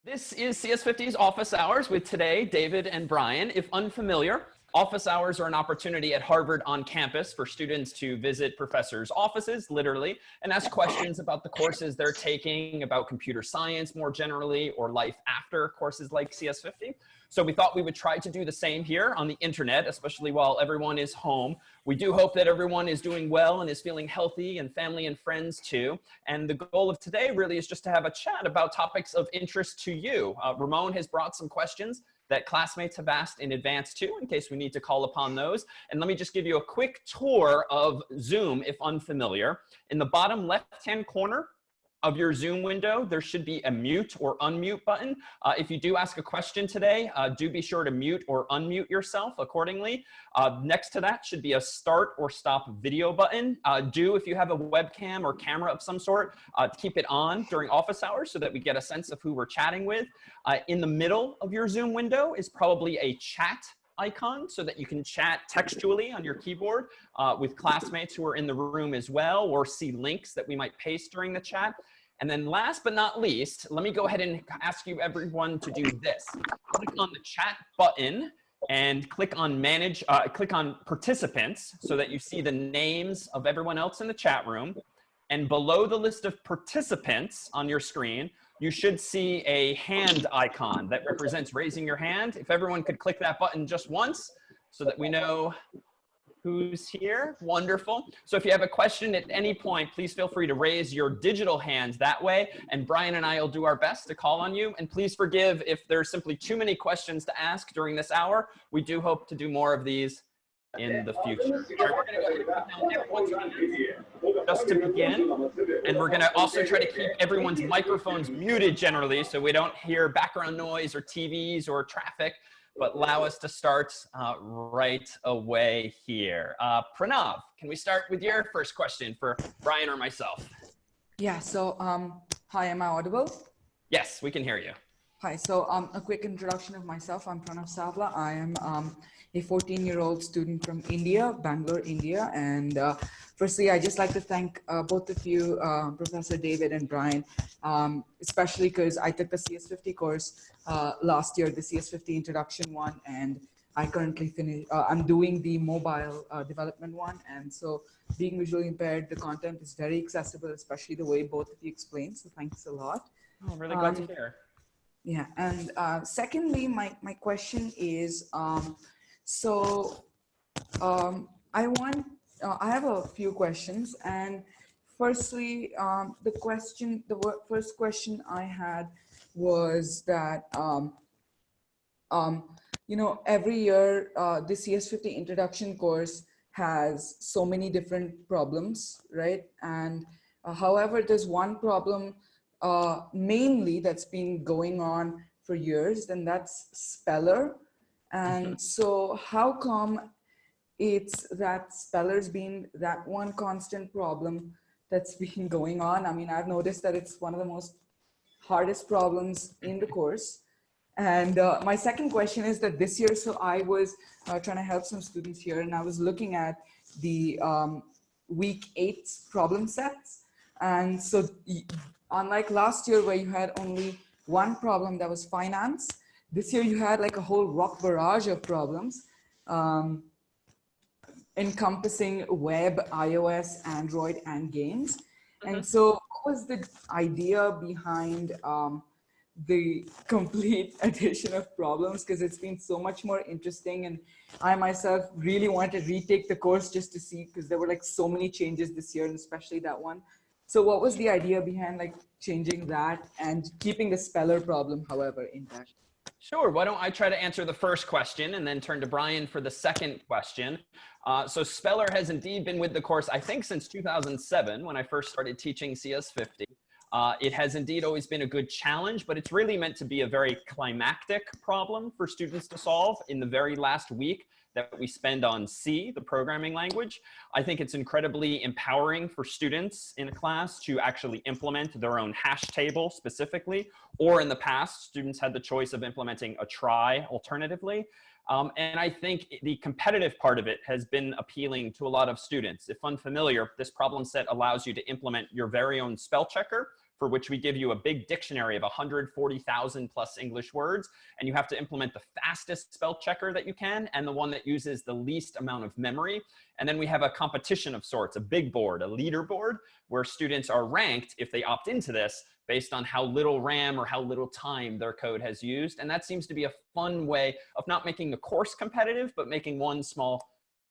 This is CS50's Office Hours with today, David and Brian. If unfamiliar, office hours are an opportunity at Harvard on campus for students to visit professors' offices, literally, and ask questions about the courses they're taking, about computer science more generally, or life after courses like CS50. So we thought we would try to do the same here on the internet, especially while everyone is home. We do hope that everyone is doing well and is feeling healthy, and family and friends too. And the goal of today really is just to have a chat about topics of interest to you. Ramon has brought some questions that classmates have asked in advance too, in case we need to call upon those. And let me just give you a quick tour of Zoom if unfamiliar. In the bottom left-hand corner of your Zoom window, there should be a mute or unmute button. If you do ask a question today, do be sure to mute or unmute yourself accordingly. Next to that should be a start or stop video button. If you have a webcam or camera of some sort, keep it on during office hours so that we get a sense of who we're chatting with. In the middle of your Zoom window is probably a chat icon so that you can chat textually on your keyboard with classmates who are in the room as well, or see links that we might paste during the chat. And then last but not least, let me go ahead and ask you everyone to do this. Click on the chat button and click on click on participants so that you see the names of everyone else in the chat room. And below the list of participants on your screen, you should see a hand icon that represents raising your hand. If everyone could click that button just once so that we know who's here. Wonderful. So if you have a question at any point, please feel free to raise your digital hands that way. And Brian and I will do our best to call on you. And please forgive if there's simply too many questions to ask during this hour. We do hope to do more of these in the future. All right, we're going to go ahead and put down everyone's hands just to begin. And we're going to also try to keep everyone's microphones muted generally so we don't hear background noise or TVs or traffic. But allow us to start right away here. Pranav, can we start with your first question for Brian or myself? Yeah, so hi, am I audible? Yes, we can hear you. Hi, so a quick introduction of myself. I'm Pranav Savla. I am a 14-year-old student from India, Bangalore, India. And firstly, I'd just like to thank both of you, Professor David and Brian, especially because I took the CS50 course last year, the CS50 introduction one, and I currently I'm doing the mobile development one. And so being visually impaired, the content is very accessible, especially the way both of you explain. So thanks a lot. Oh, really glad to hear. Yeah, and secondly, my question is, I have a few questions, and firstly, the first question I had was that, you know, every year the CS50 introduction course has so many different problems, right? And however, there's one problem mainly that's been going on for years, and that's speller. And so how come it's that speller's been that one constant problem that's been going on? I mean, I've noticed that it's one of the most hardest problems in the course. And my second question is that this year, so I was trying to help some students here, and I was looking at the week 8 problem sets. And so unlike last year where you had only one problem that was finance, this year you had like a whole rock barrage of problems encompassing web, iOS, Android, and games. And so what was the idea behind the complete addition of problems? Because it's been so much more interesting, and I myself really wanted to retake the course just to see, because there were like so many changes this year, and especially that one. So what was the idea behind like changing that and keeping the speller problem, however, intact? Sure. Why don't I try to answer the first question and then turn to Brian for the second question. So speller has indeed been with the course, I think, since 2007 when I first started teaching CS50. It has indeed always been a good challenge, but it's really meant to be a very climactic problem for students to solve in the very last week that we spend on C, the programming language. I think it's incredibly empowering for students in a class to actually implement their own hash table specifically, or in the past, students had the choice of implementing a trie alternatively. And I think the competitive part of it has been appealing to a lot of students. If unfamiliar, this problem set allows you to implement your very own spell checker for which we give you a big dictionary of 140,000 plus English words, and you have to implement the fastest spell checker that you can and the one that uses the least amount of memory. And then we have a competition of sorts, a big board, a leaderboard, where students are ranked, if they opt into this, based on how little RAM or how little time their code has used. And that seems to be a fun way of not making the course competitive, but making one small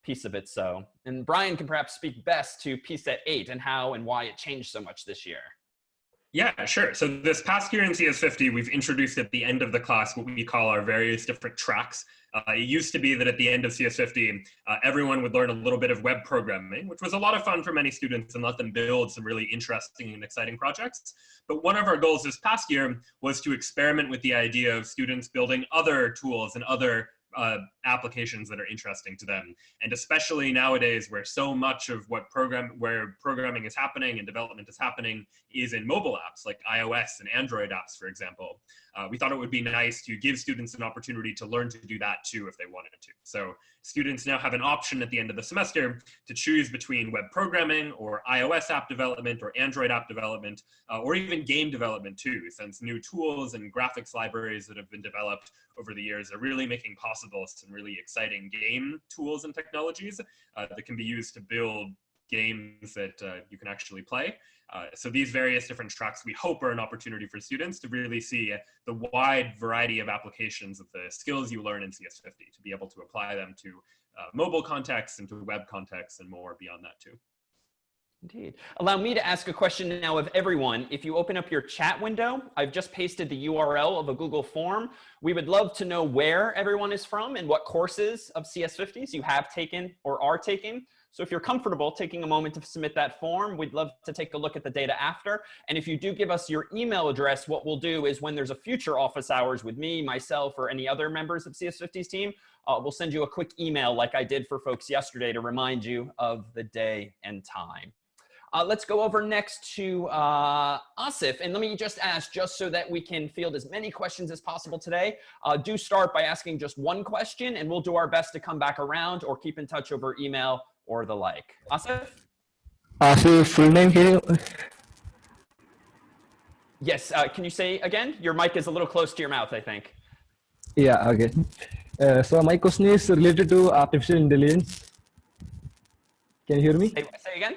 piece of it so. And Brian can perhaps speak best to PSET 8 and how and why it changed so much this year. Yeah, sure. So this past year in CS50, we've introduced at the end of the class what we call our various different tracks. It used to be that at the end of CS50, everyone would learn a little bit of web programming, which was a lot of fun for many students and let them build some really interesting and exciting projects. But one of our goals this past year was to experiment with the idea of students building other tools and other applications that are interesting to them. And especially nowadays where so much of where programming is happening and development is happening is in mobile apps like iOS and Android apps, for example. We thought it would be nice to give students an opportunity to learn to do that too if they wanted to. So students now have an option at the end of the semester to choose between web programming or iOS app development or Android app development or even game development too, since new tools and graphics libraries that have been developed over the years are really making possible some really exciting game tools and technologies that can be used to build games that you can actually play. So these various different tracks, we hope, are an opportunity for students to really see the wide variety of applications of the skills you learn in CS50, to be able to apply them to mobile contexts and to web contexts and more beyond that too. Indeed. Allow me to ask a question now of everyone. If you open up your chat window, I've just pasted the URL of a Google form. We would love to know where everyone is from and what courses of CS50s you have taken or are taking. So if you're comfortable taking a moment to submit that form, we'd love to take a look at the data after. And if you do give us your email address, what we'll do is when there's a future office hours with me, myself, or any other members of CS50's team, we'll send you a quick email like I did for folks yesterday to remind you of the day and time. Let's go over next to Asif. And let me just ask, just so that we can field as many questions as possible today, do start by asking just one question, and we'll do our best to come back around or keep in touch over email or the like. Asif? Asif, full name here. Yes, can you say again? Your mic is a little close to your mouth, I think. Yeah, okay. So my question is related to artificial intelligence. Can you hear me? Say again?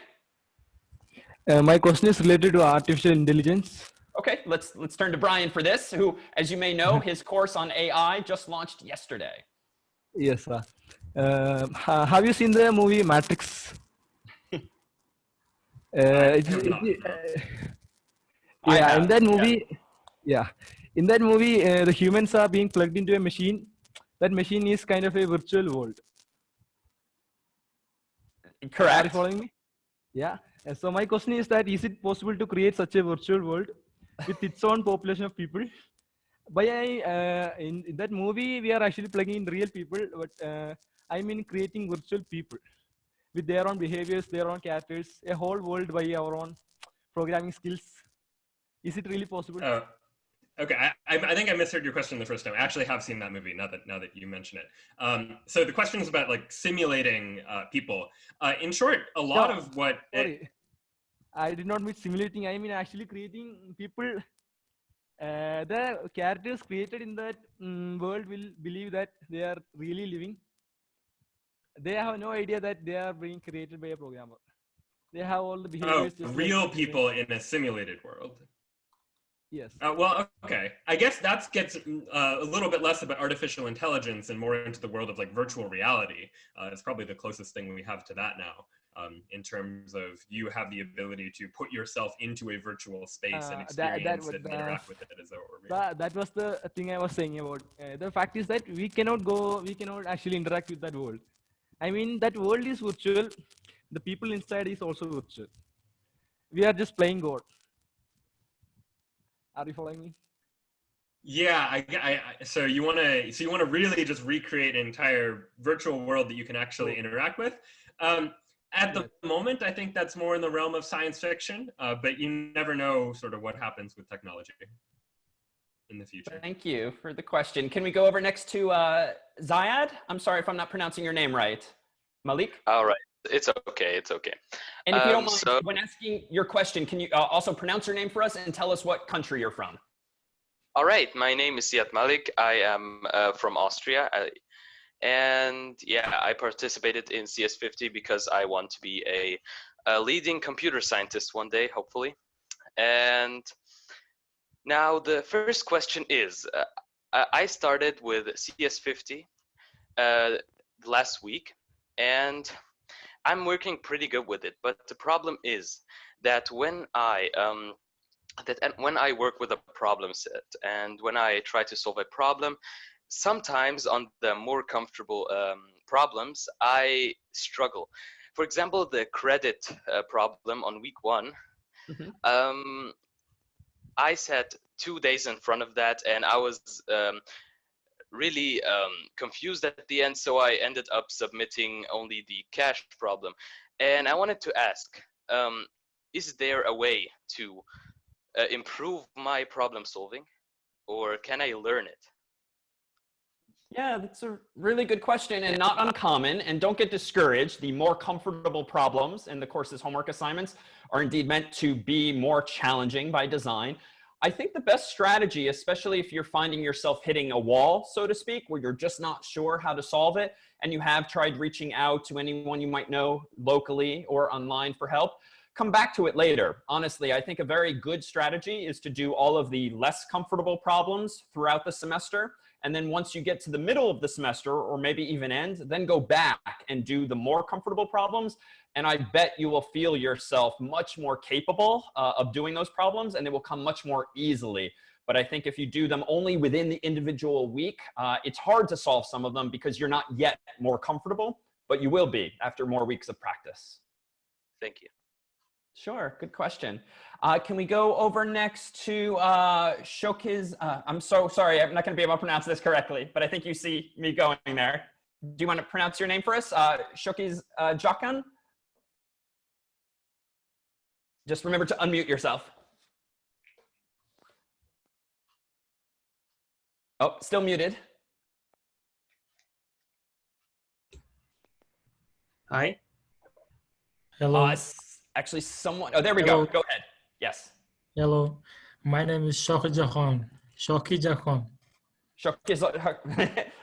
My question is related to artificial intelligence. Okay, let's turn to Brian for this, who, as you may know, his course on AI just launched yesterday. Yes, sir. Have you seen the movie Matrix? Yeah, in that movie, in that movie, the humans are being plugged into a machine. That machine is kind of a virtual world. Correct. Are you following me? Yeah. So my question is that, is it possible to create such a virtual world with its own population of people? In that movie, we are actually plugging in real people, but I mean creating virtual people with their own behaviors, their own characters, a whole world by our own programming skills. Is it really possible? Okay, I think I misheard your question the first time. I actually have seen that movie now that you mention it. So the question is about like simulating people. In short, a lot of what... Sorry, I did not mean simulating. I mean actually creating people. The characters created in that world will believe that they are really living. They have no idea that they are being created by a programmer. They have all the behaviors. Oh, real people in a simulated world. Yes. Well, okay. I guess that gets a little bit less about artificial intelligence and more into the world of like virtual reality. It's probably the closest thing we have to that now, in terms of you have the ability to put yourself into a virtual space and experience it and interact with it as though it were real. That was the thing I was saying about. The fact is that we cannot actually interact with that world. I mean, that world is virtual. The people inside is also virtual. We are just playing God. Are you following me? Yeah, so you want to really just recreate an entire virtual world that you can actually interact with. At the moment, I think that's more in the realm of science fiction, but you never know sort of what happens with technology in the future. Thank you for the question. Can we go over next to Zayad? I'm sorry if I'm not pronouncing your name right. Malik? All right. It's okay. It's okay. And if you don't mind, So, when asking your question, can you also pronounce your name for us and tell us what country you're from? all right. My name is Ziad Malik. I am from Austria. And yeah, I participated in CS50 because I want to be a leading computer scientist one day, hopefully. And now the first question is, I started with CS50 last week, and I'm working pretty good with it. But the problem is that when I work with a problem set and when I try to solve a problem, sometimes on the more comfortable problems, I struggle. For example, the credit problem on week 1, I sat 2 days in front of that, and I was really confused at the end, so I ended up submitting only the cash problem. And I wanted to ask, is there a way to improve my problem solving, or can I learn it? Yeah, that's a really good question and not uncommon. And don't get discouraged. The more comfortable problems in the course's homework assignments are indeed meant to be more challenging by design. I think the best strategy, especially if you're finding yourself hitting a wall, so to speak, where you're just not sure how to solve it, and you have tried reaching out to anyone you might know locally or online for help, come back to it later. Honestly, I think a very good strategy is to do all of the less comfortable problems throughout the semester. And then once you get to the middle of the semester, or maybe even end, then go back and do the more comfortable problems. And I bet you will feel yourself much more capable of doing those problems, and they will come much more easily. But I think if you do them only within the individual week, it's hard to solve some of them because you're not yet more comfortable, but you will be after more weeks of practice. Thank you. Sure, good question. Can we go over next to Shokiz? I'm so sorry, I'm not going to be able to pronounce this correctly, but I think you see me going there. Do you want to pronounce your name for us? Shokiz Jakan? Just remember to unmute yourself. Oh, still muted. Hi. Hello. Actually, someone. Oh, there we Hello. go. Go ahead. Yes. Hello. My name is Shoki Jahan. Shoki Jahan.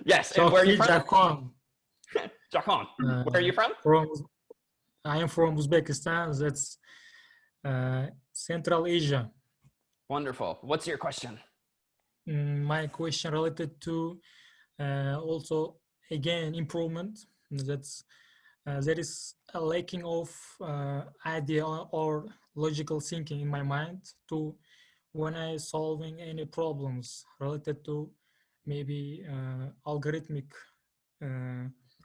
Yes. And where are you from? Jahan. Jahan. Where are you from? I am from Uzbekistan. That's Central Asia. Wonderful. What's your question? My question related to also again improvement. That's there is a lacking of idea or logical thinking in my mind to when I solving any problems related to maybe algorithmic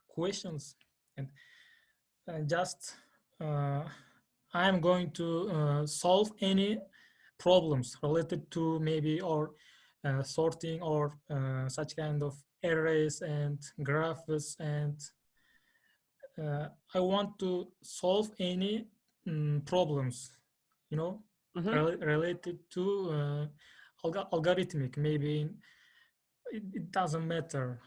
questions, and just I'm going to solve any problems related to maybe or sorting or such kind of arrays and graphs, and I want to solve any problems, you know, related to algorithmic. Maybe it doesn't matter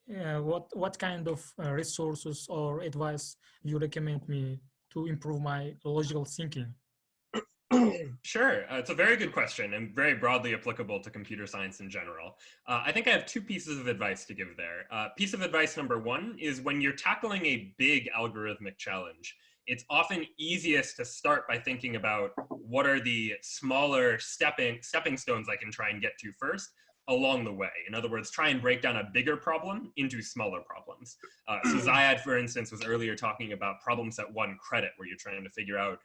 what kind of resources or advice you recommend me to improve my logical thinking. Sure, it's a very good question and very broadly applicable to computer science in general. I think I have 2 pieces of advice to give there. Piece of advice number 1 is when you're tackling a big algorithmic challenge, it's often easiest to start by thinking about what are the smaller stepping stones I can try and get to first along the way. In other words, try and break down a bigger problem into smaller problems. So Ziad, for instance, was earlier talking about problem set 1 credit, where you're trying to figure out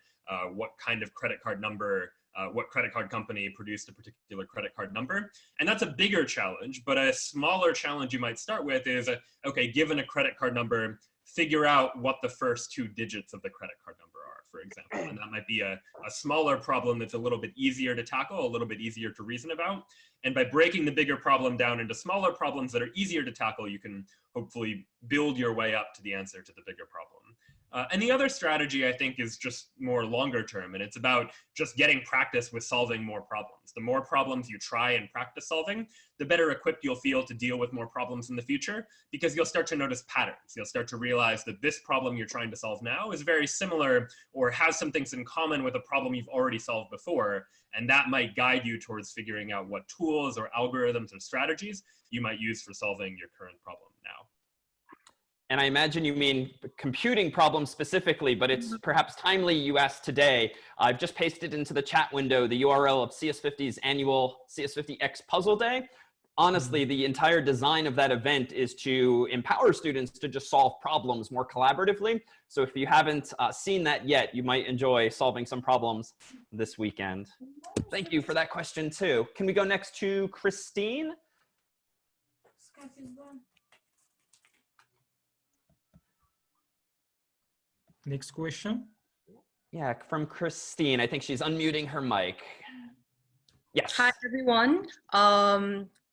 what kind of credit card number, what credit card company produced a particular credit card number. And that's a bigger challenge, but a smaller challenge you might start with is, okay, given a credit card number, figure out what the first 2 digits of the credit card number are, for example. And that might be a smaller problem that's a little bit easier to tackle, a little bit easier to reason about. And by breaking the bigger problem down into smaller problems that are easier to tackle, you can hopefully build your way up to the answer to the bigger problem. And the other strategy, I think, is just more longer term, and it's about just getting practice with solving more problems. The more problems you try and practice solving, the better equipped you'll feel to deal with more problems in the future, because you'll start to notice patterns. You'll start to realize that this problem you're trying to solve now is very similar or has some things in common with a problem you've already solved before, and that might guide you towards figuring out what tools or algorithms or strategies you might use for solving your current problem now. And I imagine you mean computing problems specifically, but it's perhaps timely you asked today. I've just pasted into the chat window the URL of CS50's annual CS50X Puzzle Day. Honestly, the entire design of that event is to empower students to just solve problems more collaboratively. So if you haven't seen that yet, you might enjoy solving some problems this weekend. Thank you for that question too. Can we go next to Christine? Next question. Yeah, from Christine. I think she's unmuting her mic. Yes. Hi, everyone.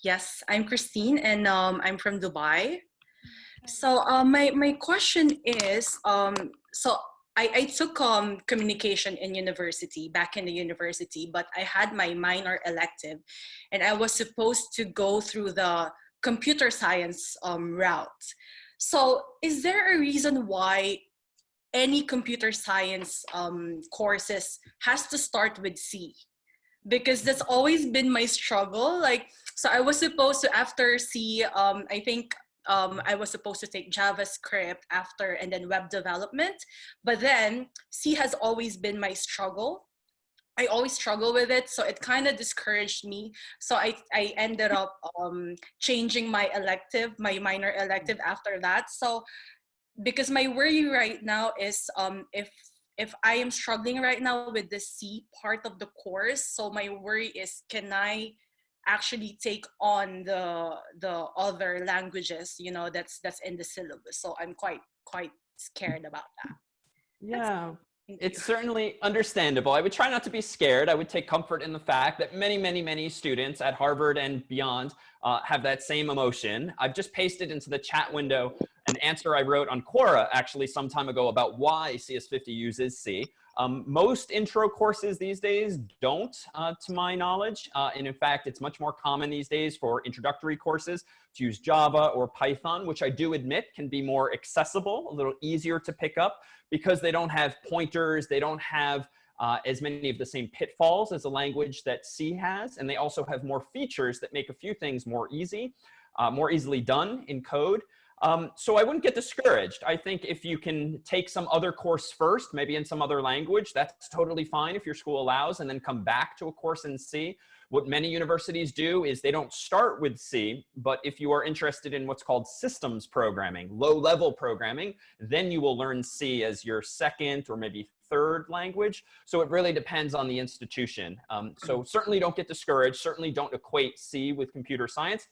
Yes, I'm Christine, and I'm from Dubai. So my question is, so I took communication in university, back in the university, but I had my minor elective, and I was supposed to go through the computer science route. So is there a reason why any computer science courses has to start with C? Because that's always been my struggle. Like, so I was supposed to, after C, I think I was supposed to take JavaScript after, and then web development. But then C has always been my struggle. I always struggle with it, so it kind of discouraged me. So I ended up changing my elective, my minor elective after that. So because my worry right now is if I am struggling right now with the C part of the course, so my worry is, can I actually take on the other languages, you know, that's in the syllabus? So I'm quite scared about that. Yeah. It's certainly understandable. I would try not to be scared. I would take comfort in the fact that many students at Harvard and beyond have that same emotion. I've just pasted into the chat window an answer I wrote on Quora actually some time ago about why CS50 uses C. Most intro courses these days don't, to my knowledge. And in fact, it's much more common these days for introductory courses to use Java or Python, which I do admit can be more accessible, a little easier to pick up, because they don't have pointers, they don't have as many of the same pitfalls as a language that C has, and they also have more features that make a few things more easily done in code. So I wouldn't get discouraged. I think if you can take some other course first, maybe in some other language, that's totally fine if your school allows, and then come back to a course in C. What many universities do is they don't start with C, but if you are interested in what's called systems programming, low-level programming, then you will learn C as your second or maybe third language. So it really depends on the institution. So certainly don't get discouraged. Certainly don't equate C with computer science,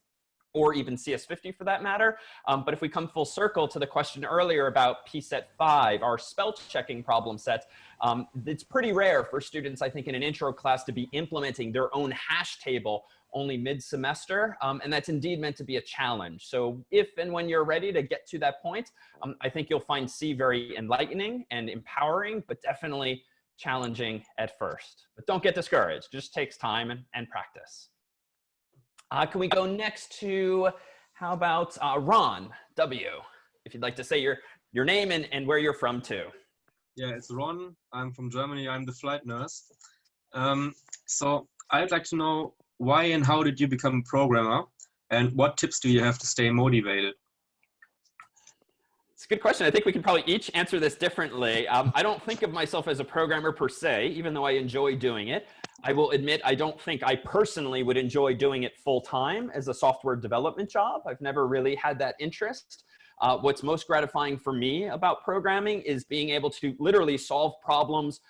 or even CS50 for that matter. But if we come full circle to the question earlier about PSET 5, our spell checking problem set, it's pretty rare for students, I think, in an intro class to be implementing their own hash table only mid-semester, and that's indeed meant to be a challenge. So if and when you're ready to get to that point, I think you'll find C very enlightening and empowering, but definitely challenging at first. But don't get discouraged. It just takes time and practice. Can we go next to, how about Ron W? If you'd like to say your name and where you're from too. Yeah, it's Ron. I'm from Germany. I'm the flight nurse. So I'd like to know, why and how did you become a programmer? And what tips do you have to stay motivated? It's a good question. I think we can probably each answer this differently. I don't think of myself as a programmer per se, even though I enjoy doing it. I will admit I don't think I personally would enjoy doing it full time as a software development job. I've never really had that interest. What's most gratifying for me about programming is being able to literally solve problems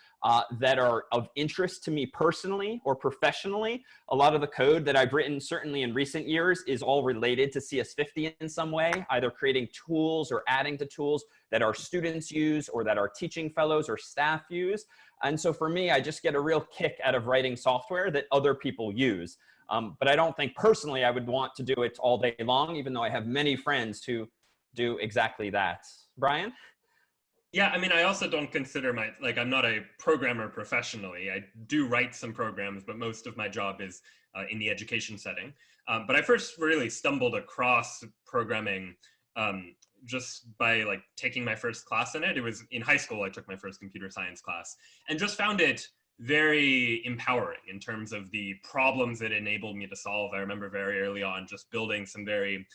that are of interest to me personally or professionally. A lot of the code that I've written, certainly in recent years, is all related to CS50 in some way, either creating tools or adding to tools that our students use or that our teaching fellows or staff use. And so for me, I just get a real kick out of writing software that other people use. But I don't think personally I would want to do it all day long, even though I have many friends who do exactly that. Brian? Yeah, I mean, I also don't consider I'm not a programmer professionally. I do write some programs, but most of my job is in the education setting. But I first really stumbled across programming just by taking my first class in it. It was in high school, I took my first computer science class and just found it very empowering in terms of the problems it enabled me to solve. I remember very early on just building some very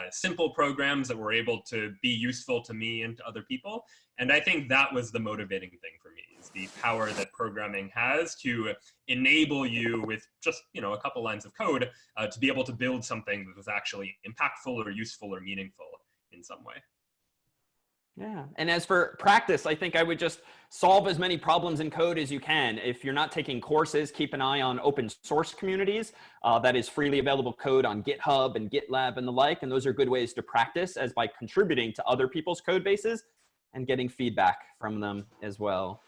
simple programs that were able to be useful to me and to other people. And I think that was the motivating thing for me, is the power that programming has to enable you with just, a couple lines of code to be able to build something that was actually impactful or useful or meaningful in some way. Yeah. And as for practice, I think I would just solve as many problems in code as you can. If you're not taking courses, keep an eye on open source communities. That is freely available code on GitHub and GitLab and the like. And those are good ways to practice, as by contributing to other people's code bases and getting feedback from them as well.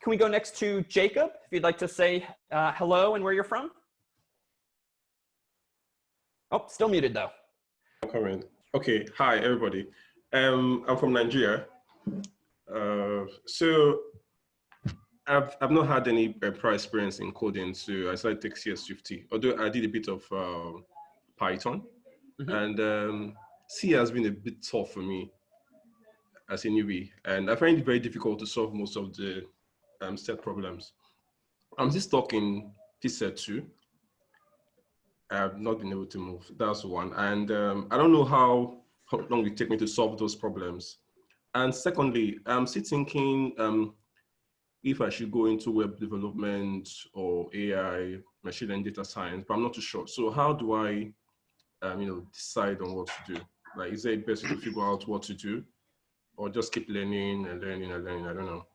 Can we go next to Jacob, if you'd like to say hello and where you're from? Oh, still muted though. Comment. Okay, hi everybody. I'm from Nigeria. So I've not had any prior experience in coding, so I decided to take CS50, although I did a bit of Python. And C has been a bit tough for me as a newbie, and I find it very difficult to solve most of the set problems. I'm still stuck in P-set 2. I've not been able to move. That's one. And I don't know how long it take me to solve those problems. And secondly, I'm still thinking if I should go into web development or AI, machine learning, data science, but I'm not too sure. So how do I, decide on what to do? Like, is it best to figure out what to do, or just keep learning and learning and learning? I don't know.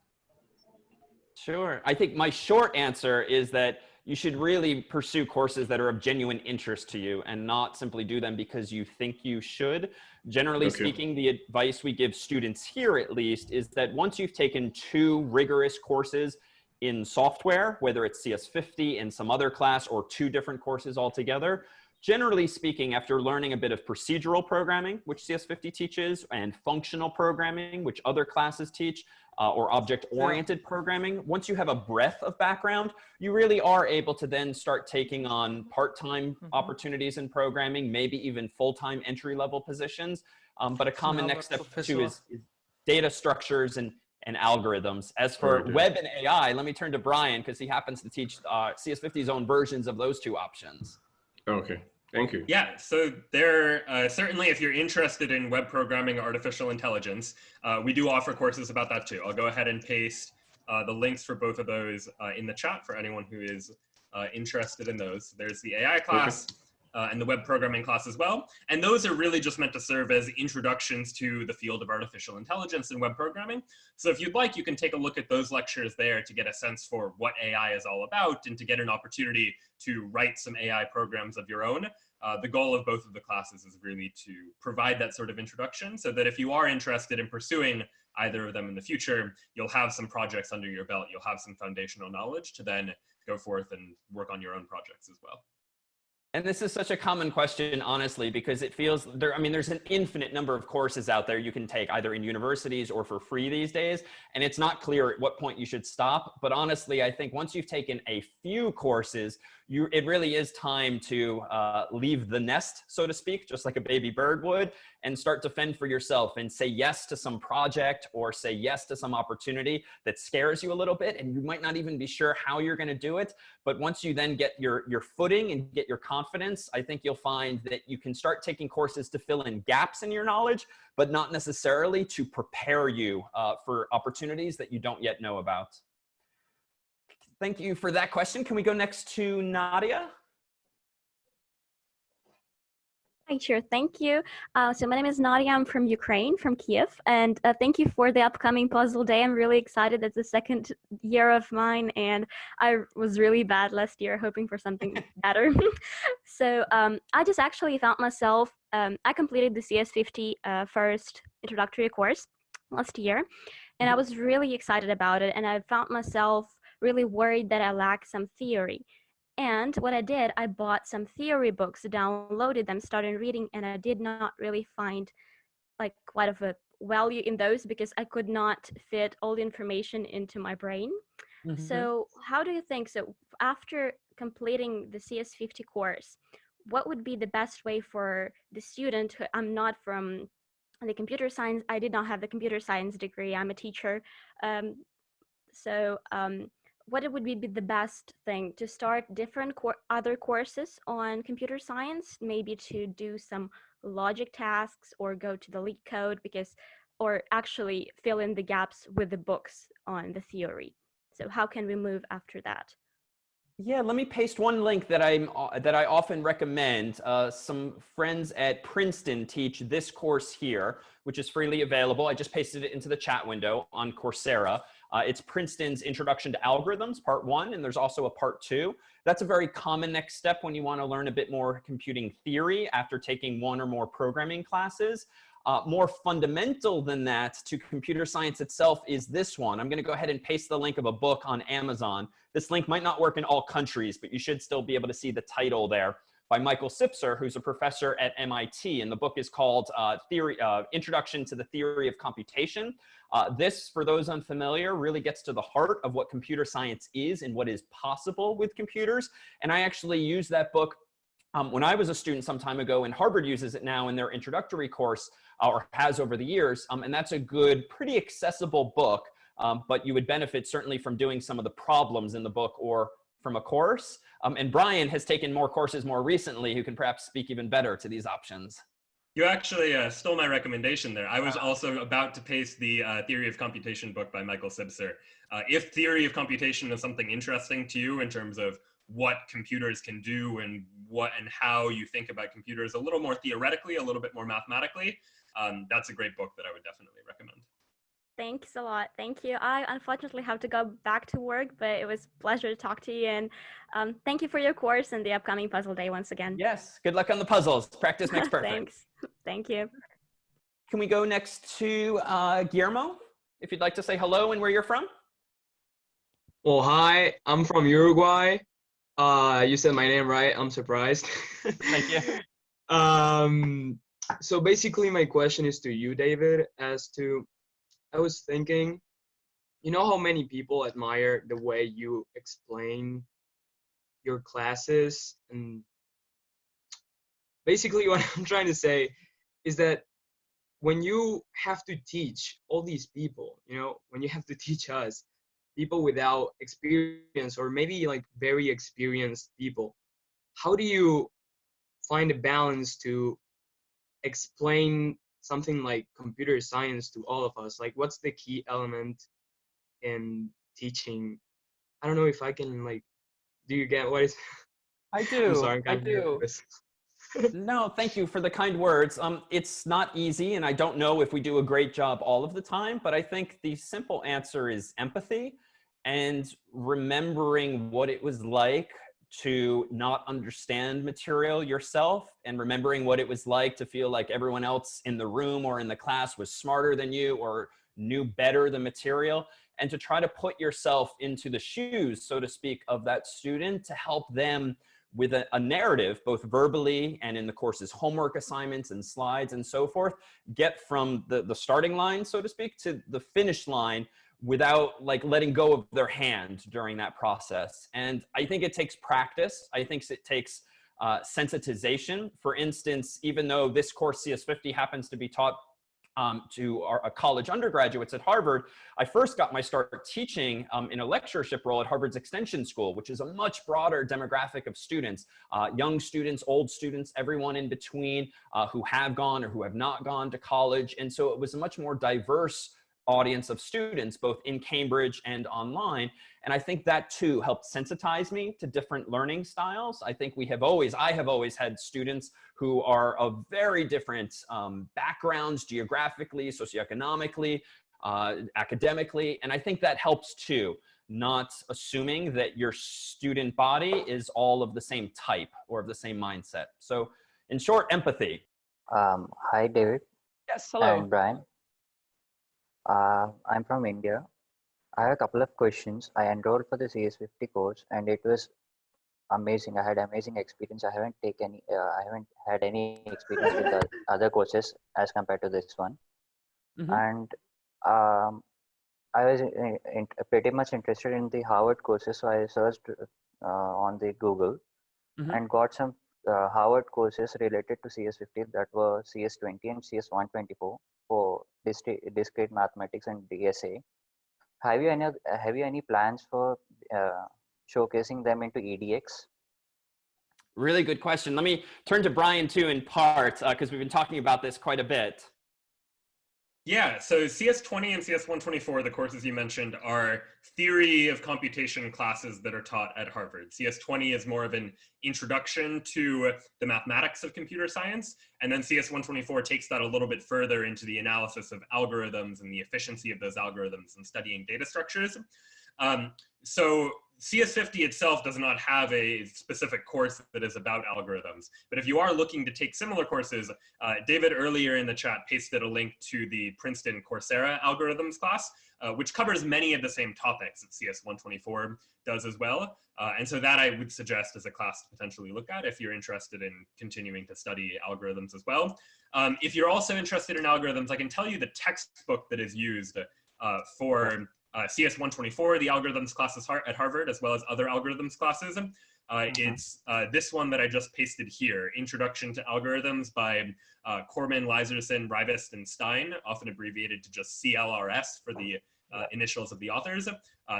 Sure. I think my short answer is that you should really pursue courses that are of genuine interest to you and not simply do them because you think you should. Generally speaking, the advice we give students here, at least, is that once you've taken 2 rigorous courses in software, whether it's CS50 in some other class or 2 different courses altogether, generally speaking, after learning a bit of procedural programming, which CS50 teaches, and functional programming, which other classes teach, or object-oriented programming, once you have a breadth of background, you really are able to then start taking on part-time opportunities in programming, maybe even full-time entry-level positions. But a common next step too is data structures and algorithms. As for web and AI, let me turn to Brian, because he happens to teach CS50's own versions of those 2 options. Okay. Thank you. Yeah, so there, certainly if you're interested in web programming or artificial intelligence, we do offer courses about that too. I'll go ahead and paste the links for both of those in the chat for anyone who is interested in those. There's the AI class and the web programming class as well. And those are really just meant to serve as introductions to the field of artificial intelligence and web programming. So if you'd like, you can take a look at those lectures there to get a sense for what AI is all about and to get an opportunity to write some AI programs of your own. The goal of both of the classes is really to provide that sort of introduction so that if you are interested in pursuing either of them in the future, you'll have some projects under your belt, you'll have some foundational knowledge to then go forth and work on your own projects as well. And this is such a common question, honestly, because it feels there, there's an infinite number of courses out there you can take either in universities or for free these days. And it's not clear at what point you should stop. But honestly, I think once you've taken a few courses, it really is time to leave the nest, so to speak, just like a baby bird would, and start to fend for yourself and say yes to some project or say yes to some opportunity that scares you a little bit. And you might not even be sure how you're going to do it. But once you then get your footing and get your confidence, I think you'll find that you can start taking courses to fill in gaps in your knowledge, but not necessarily to prepare you for opportunities that you don't yet know about. Thank you for that question. Can we go next to Nadia? Hi, sure. Thank you. So my name is Nadia. I'm from Ukraine, from Kiev. And thank you for the upcoming puzzle day. I'm really excited. It's the 2nd year of mine. And I was really bad last year, hoping for something better. So I just actually found myself, I completed the CS50 first introductory course last year. And I was really excited about it. And I found myself really worried that I lacked some theory. And what I did, I bought some theory books, downloaded them, started reading, and I did not really find like quite of a value in those because I could not fit all the information into my brain. So how do you think, so after completing the CS50 course, what would be the best way for the student who, I'm not from the computer science, I did not have the computer science degree, I'm a teacher. What it would be the best thing to start different other courses on computer science, maybe to do some logic tasks or go to the lead code or actually fill in the gaps with the books on the theory. So how can we move after that? Yeah, let me paste one link that I often recommend. Some friends at Princeton teach this course here, which is freely available. I just pasted it into the chat window on Coursera. It's Princeton's Introduction to Algorithms, part 1, and there's also a part 2. That's a very common next step when you want to learn a bit more computing theory after taking one or more programming classes. More fundamental than that to computer science itself is this one. I'm going to go ahead and paste the link of a book on Amazon. This link might not work in all countries, but you should still be able to see the title there, by Michael Sipser, who's a professor at MIT. And the book is called Introduction to the Theory of Computation. This, for those unfamiliar, really gets to the heart of what computer science is and what is possible with computers. And I actually used that book when I was a student some time ago, and Harvard uses it now in their introductory course, or has over the years. And that's a good, pretty accessible book, but you would benefit certainly from doing some of the problems in the book or from a course. And Brian has taken more courses more recently who can perhaps speak even better to these options. You actually stole my recommendation there. I was also about to paste the Theory of Computation book by Michael Sipser. If theory of computation is something interesting to you in terms of what computers can do and what and how you think about computers a little more theoretically, a little bit more mathematically, that's a great book that I would definitely recommend. Thanks a lot. Thank you. I unfortunately have to go back to work, but it was a pleasure to talk to you. And thank you for your course and the upcoming puzzle day once again. Yes, good luck on the puzzles. Practice makes perfect. Thanks. Thank you. Can we go next to Guillermo, if you'd like to say hello and where you're from? Well, hi, I'm from Uruguay. You said my name right. I'm surprised. Thank you. So basically my question is to you, David, I was thinking, you know how many people admire the way you explain your classes? And basically what I'm trying to say is that when you have to teach all these people, you know, when you have to teach us, people without experience or maybe like very experienced people, how do you find a balance to explain something like computer science to all of us? Like, what's the key element in teaching? I don't know if I can, like, do you get what is? I do. I'm sorry, I do. No, thank you for the kind words. It's not easy, and I don't know if we do a great job all of the time, but I think the simple answer is empathy and remembering what it was like to not understand material yourself, and remembering what it was like to feel like everyone else in the room or in the class was smarter than you or knew better the material, and to try to put yourself into the shoes, so to speak, of that student to help them with a narrative, both verbally and in the course's homework assignments and slides and so forth, get from the starting line, so to speak, to the finish line without like letting go of their hand during that process. And I think it takes practice. I think it takes sensitization. For instance, even though this course CS50 happens to be taught to our college undergraduates at Harvard, I first got my start teaching in a lectureship role at Harvard's Extension School, which is a much broader demographic of students, young students, old students, everyone in between, who have gone or who have not gone to college. And so it was a much more diverse audience of students, both in Cambridge and online. And I think that too helped sensitize me to different learning styles. I think I have always had students who are of very different backgrounds, geographically, socioeconomically, academically. And I think that helps too, not assuming that your student body is all of the same type or of the same mindset. So in short, empathy. Hi, David. Yes, hello. I'm Brian. I'm from India. I have a couple of questions. I enrolled for the CS50 course and it was amazing. I had amazing experience. I haven't had any experience with the other courses as compared to this one. And I was pretty much interested in the Harvard courses, so I searched on the Google and got some Harvard courses related to CS50 that were CS20 and CS124 for discrete mathematics and DSA. Have you any plans for showcasing them into EDX? Really good question. Let me turn to Brian too in part, because we've been talking about this quite a bit. Yeah, so CS20 and CS124, the courses you mentioned, are theory of computation classes that are taught at Harvard. CS20 is more of an introduction to the mathematics of computer science, and then CS124 takes that a little bit further into the analysis of algorithms and the efficiency of those algorithms and studying data structures. So CS50 itself does not have a specific course that is about algorithms. But if you are looking to take similar courses, David earlier in the chat pasted a link to the Princeton Coursera algorithms class, which covers many of the same topics that CS124 does as well. And so that I would suggest as a class to potentially look at if you're interested in continuing to study algorithms as well. If you're also interested in algorithms, I can tell you the textbook that is used for CS124, the algorithms classes at Harvard, as well as other algorithms classes. It's this one that I just pasted here, Introduction to Algorithms by Corman, Leiserson, Rivest, and Stein, often abbreviated to just CLRS for the initials of the authors.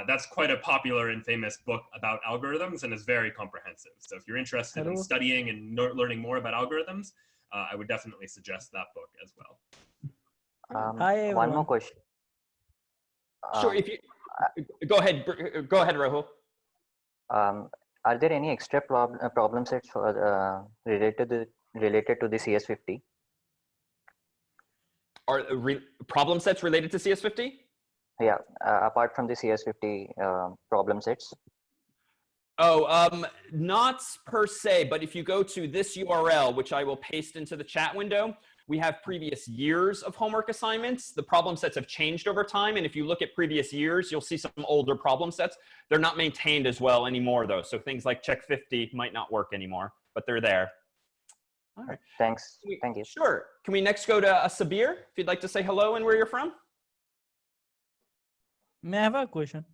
That's quite a popular and famous book about algorithms and is very comprehensive. So if you're interested in studying and learning more about algorithms, I would definitely suggest that book as well. Hi, one more question. Sure, if you go ahead, Rahul. Are there any extra problem sets for related to the CS50? Are problem sets related to CS50? Yeah, apart from the CS50 problem sets. Oh, not per se, but if you go to this URL, which I will paste into the chat window, we have previous years of homework assignments. The problem sets have changed over time. And if you look at previous years, you'll see some older problem sets. They're not maintained as well anymore, though. So things like Check 50 might not work anymore, but they're there. All right. Thanks. Thank you. Sure. Can we next go to Sabir, if you'd like to say hello and where you're from? May I have a question?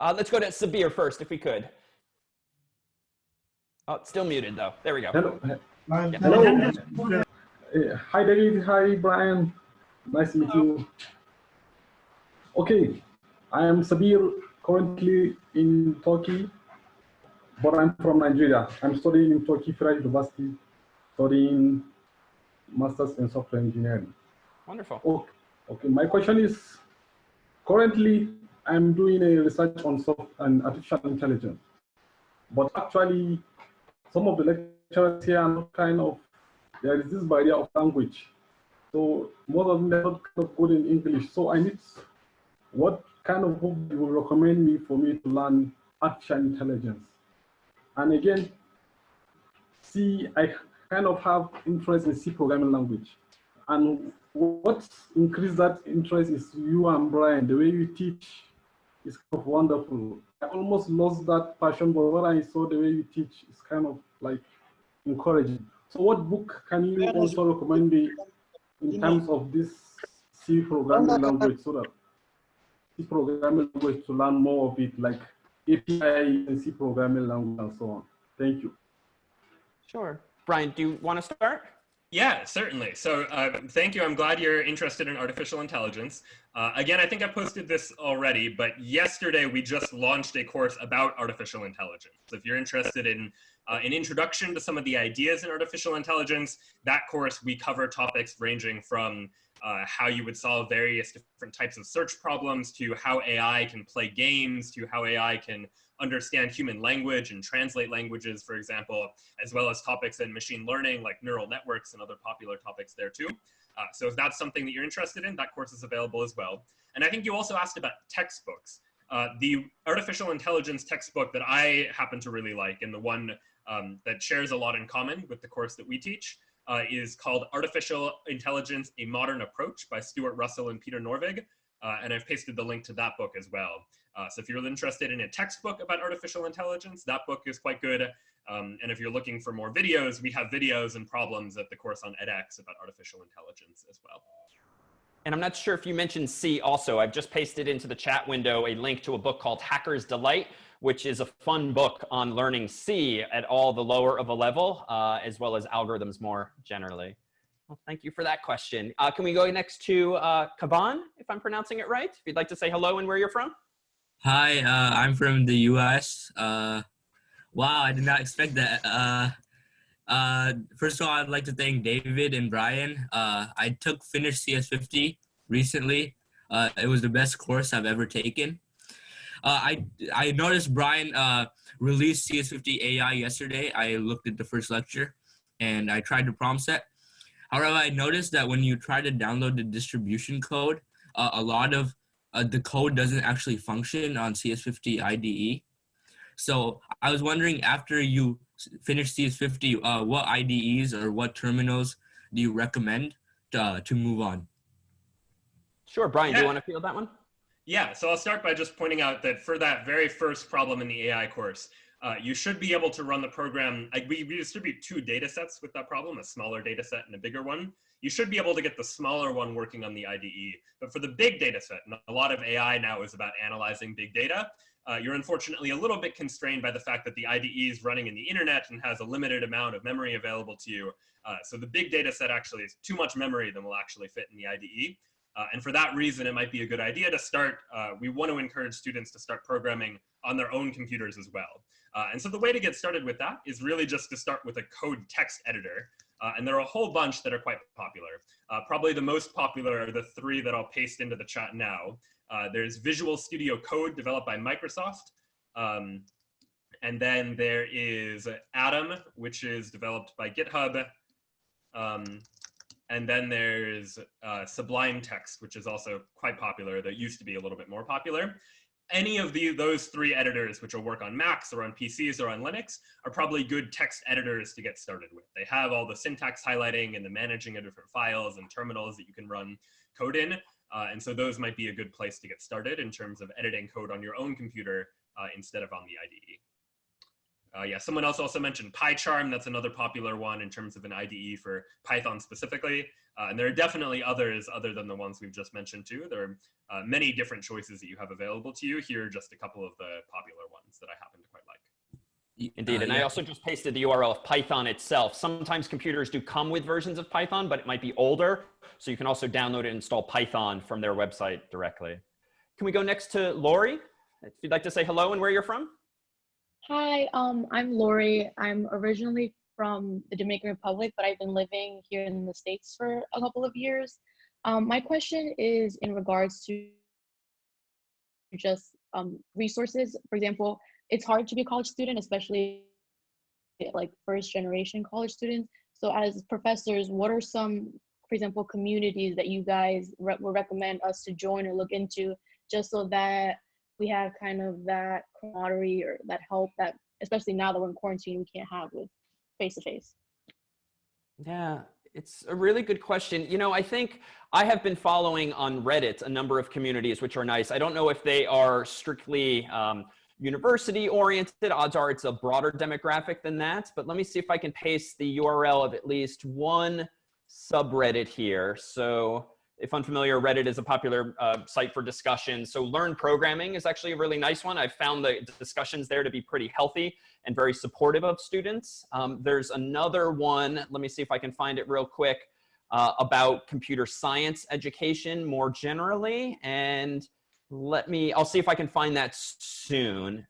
Let's go to Sabir first, if we could. Oh, it's still muted, though. There we go. Hello. Yeah. Hello. Hi, David. Hi, Brian. Nice to meet you. Okay, I am Sabir, currently in Turkey, but I'm from Nigeria. I'm studying in Turkey Federal University, studying Masters in Software Engineering. Wonderful. Okay, my question is, currently I'm doing a research on artificial intelligence, but actually some of the lecturers here are not there is this barrier of language. So most of them are not kind of good in English. So I need, what kind of book you will recommend me for me to learn artificial intelligence? And again, I kind of have interest in C programming language. And what increased that interest is you and Brian. The way you teach is kind of wonderful. I almost lost that passion, but when I saw the way you teach, it's kind of like encouraging. So what book can you also recommend me in terms of this C programming language, so that C programming language to learn more of it, like API and C programming language and so on? Thank you. Sure. Brian, do you want to start? Yeah, certainly. So thank you. I'm glad you're interested in artificial intelligence. Again, I think I posted this already, but yesterday we just launched a course about artificial intelligence. So if you're interested in an introduction to some of the ideas in artificial intelligence, that course we cover topics ranging from how you would solve various different types of search problems, to how AI can play games, to how AI can understand human language and translate languages, for example, as well as topics in machine learning like neural networks and other popular topics there too. So if that's something that you're interested in, that course is available as well. And I think you also asked about textbooks. The artificial intelligence textbook that I happen to really like, and the one that shares a lot in common with the course that we teach, is called Artificial Intelligence, A Modern Approach by Stuart Russell and Peter Norvig. And I've pasted the link to that book as well. So if you're interested in a textbook about artificial intelligence, that book is quite good. And if you're looking for more videos, we have videos and problems at the course on edX about artificial intelligence as well. And I'm not sure if you mentioned C also. I've just pasted into the chat window a link to a book called Hacker's Delight, which is a fun book on learning C at all the lower of a level, as well as algorithms more generally. Well, thank you for that question. Can we go next to Kaban, if I'm pronouncing it right? If you'd like to say hello and where you're from. Hi, I'm from the US. Wow, I did not expect that. First of all, I'd like to thank David and Brian. I finished CS50 recently. It was the best course I've ever taken. I noticed Brian released CS50 AI yesterday. I looked at the first lecture and I tried the prompt set. However, I noticed that when you try to download the distribution code, a lot of the code doesn't actually function on CS50 IDE. So I was wondering, after you finish CS50, what IDEs or what terminals do you recommend to move on? Sure, Brian, do you want to field that one? Yeah, so I'll start by just pointing out that for that very first problem in the AI course, you should be able to run the program. We distribute two data sets with that problem, a smaller data set and a bigger one. You should be able to get the smaller one working on the IDE. But for the big data set, and a lot of AI now is about analyzing big data, you're unfortunately a little bit constrained by the fact that the IDE is running in the internet and has a limited amount of memory available to you. So the big data set actually is too much memory than will actually fit in the IDE. And for that reason, it might be a good idea to start, we want to encourage students to start programming on their own computers as well. And so the way to get started with that is really just to start with a code text editor. And there are a whole bunch that are quite popular. Probably the most popular are the three that I'll paste into the chat now. There's Visual Studio Code developed by Microsoft. And then there is Atom, which is developed by GitHub. And then there's Sublime Text, which is also quite popular. That used to be a little bit more popular. Any of those three editors, which will work on Macs or on PCs or on Linux, are probably good text editors to get started with. They have all the syntax highlighting and the managing of different files and terminals that you can run code in. And so those might be a good place to get started in terms of editing code on your own computer instead of on the IDE. Yeah, someone else also mentioned PyCharm. That's another popular one in terms of an IDE for Python specifically. And there are definitely others other than the ones we've just mentioned too. There are many different choices that you have available to you. Here are just a couple of the popular ones that I happen to quite like. Indeed, and I also just pasted the URL of Python itself. Sometimes computers do come with versions of Python, but it might be older. So you can also download and install Python from their website directly. Can we go next to Lori? If you'd like to say hello and where you're from. Hi, I'm Lori. I'm originally from the Dominican Republic, but I've been living here in the States for a couple of years. My question is in regards to just resources. For example, it's hard to be a college student, especially like first generation college students. So as professors, what are some, for example, communities that you guys would recommend us to join or look into, just so that we have kind of that camaraderie or that help that, especially now that we're in quarantine, we can't have with face-to-face? Yeah, it's a really good question. You know, I think I have been following on Reddit a number of communities, which are nice. I don't know if they are strictly university oriented. Odds are it's a broader demographic than that, but let me see if I can paste the URL of at least one subreddit here. So if unfamiliar, Reddit is a popular site for discussion. So Learn Programming is actually a really nice one. I've found the discussions there to be pretty healthy and very supportive of students. There's another one, let me see if I can find it real quick, about computer science education more generally. And I'll see if I can find that soon.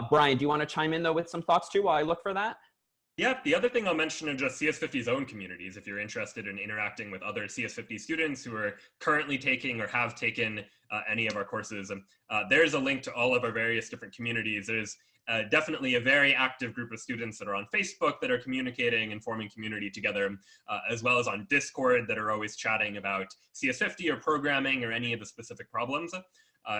Brian, do you want to chime in though with some thoughts too while I look for that? Yeah, the other thing I'll mention are just CS50's own communities. If you're interested in interacting with other CS50 students who are currently taking or have taken any of our courses, there's a link to all of our various different communities. There's definitely a very active group of students that are on Facebook that are communicating and forming community together, as well as on Discord that are always chatting about CS50 or programming or any of the specific problems.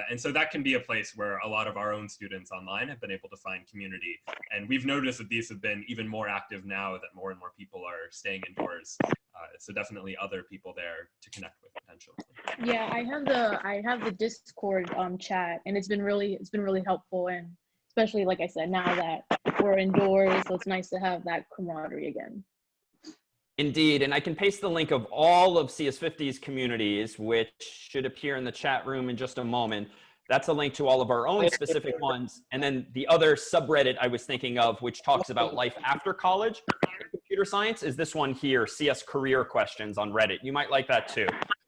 And so that can be a place where a lot of our own students online have been able to find community. And we've noticed that these have been even more active now that more and more people are staying indoors. So definitely other people there to connect with potentially. Yeah, I have the Discord chat, and it's been really helpful, and especially like I said, now that we're indoors, so it's nice to have that camaraderie again. Indeed, and I can paste the link of all of CS50's communities, which should appear in the chat room in just a moment. That's a link to all of our own specific ones. And then the other subreddit I was thinking of, which talks about life after college, computer science, is this one here, CS career questions on Reddit. You might like that too.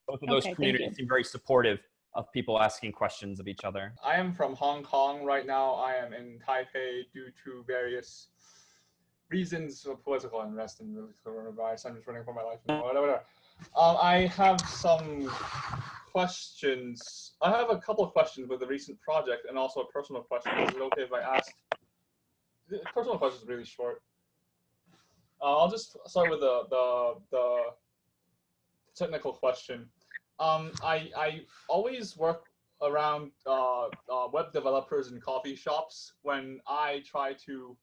Both of those communities seem very supportive of people asking questions of each other. I am from Hong Kong right now. I am in Taipei due to various reasons of political unrest and really coronavirus. I'm just running for my life. Whatever. I have some questions. I have a couple of questions with the recent project and also a personal question. Is it okay if I ask? The personal question is really short. I'll just start with the technical question. I always work around web developers and coffee shops when I try to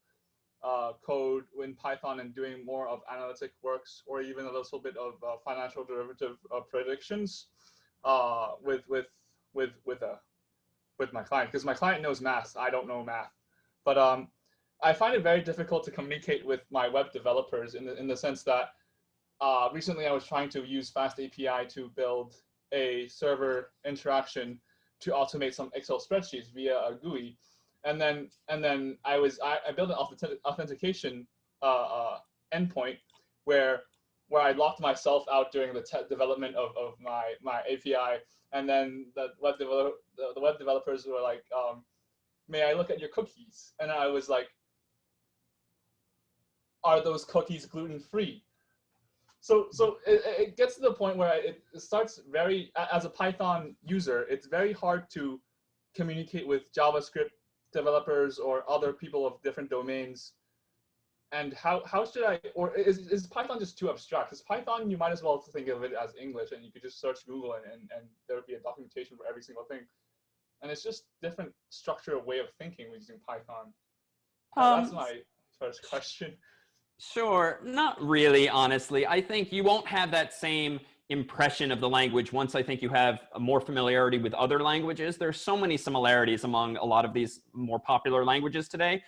code in Python and doing more of analytic works or even a little bit of financial derivative predictions with my client, because my client knows math. I don't know math, but I find it very difficult to communicate with my web developers in the sense that recently I was trying to use Fast API to build a server interaction to automate some Excel spreadsheets via a GUI. And then I built an authentication endpoint where I locked myself out during the development of my API, and then the web developers were like, "May I look at your cookies?" And I was like, "Are those cookies gluten-free?" So it gets to the point where it starts as a Python user, it's very hard to communicate with JavaScript developers or other people of different domains. And how should I, or is Python just too abstract? Because Python, you might as well think of it as English, and you could just search Google and there would be a documentation for every single thing. And it's just different structure of way of thinking using Python. That's my first question. Sure, not really, honestly. I think you won't have that same impression of the language once I think you have more familiarity with other languages. There's so many similarities among a lot of these more popular languages today.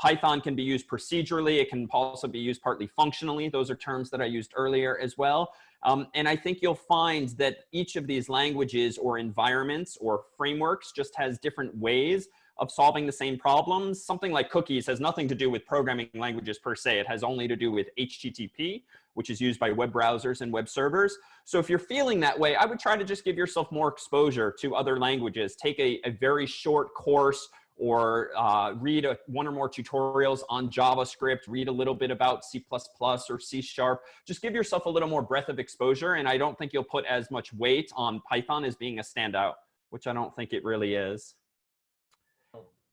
Python can be used procedurally. It can also be used partly functionally. Those are terms that I used earlier as well. And I think you'll find that each of these languages or environments or frameworks just has different ways of solving the same problems. Something like cookies has nothing to do with programming languages per se. It has only to do with HTTP, which is used by web browsers and web servers. So if you're feeling that way, I would try to just give yourself more exposure to other languages. Take a very short course or read one or more tutorials on JavaScript, read a little bit about C++ or C#. Just give yourself a little more breadth of exposure, and I don't think you'll put as much weight on Python as being a standout, which I don't think it really is.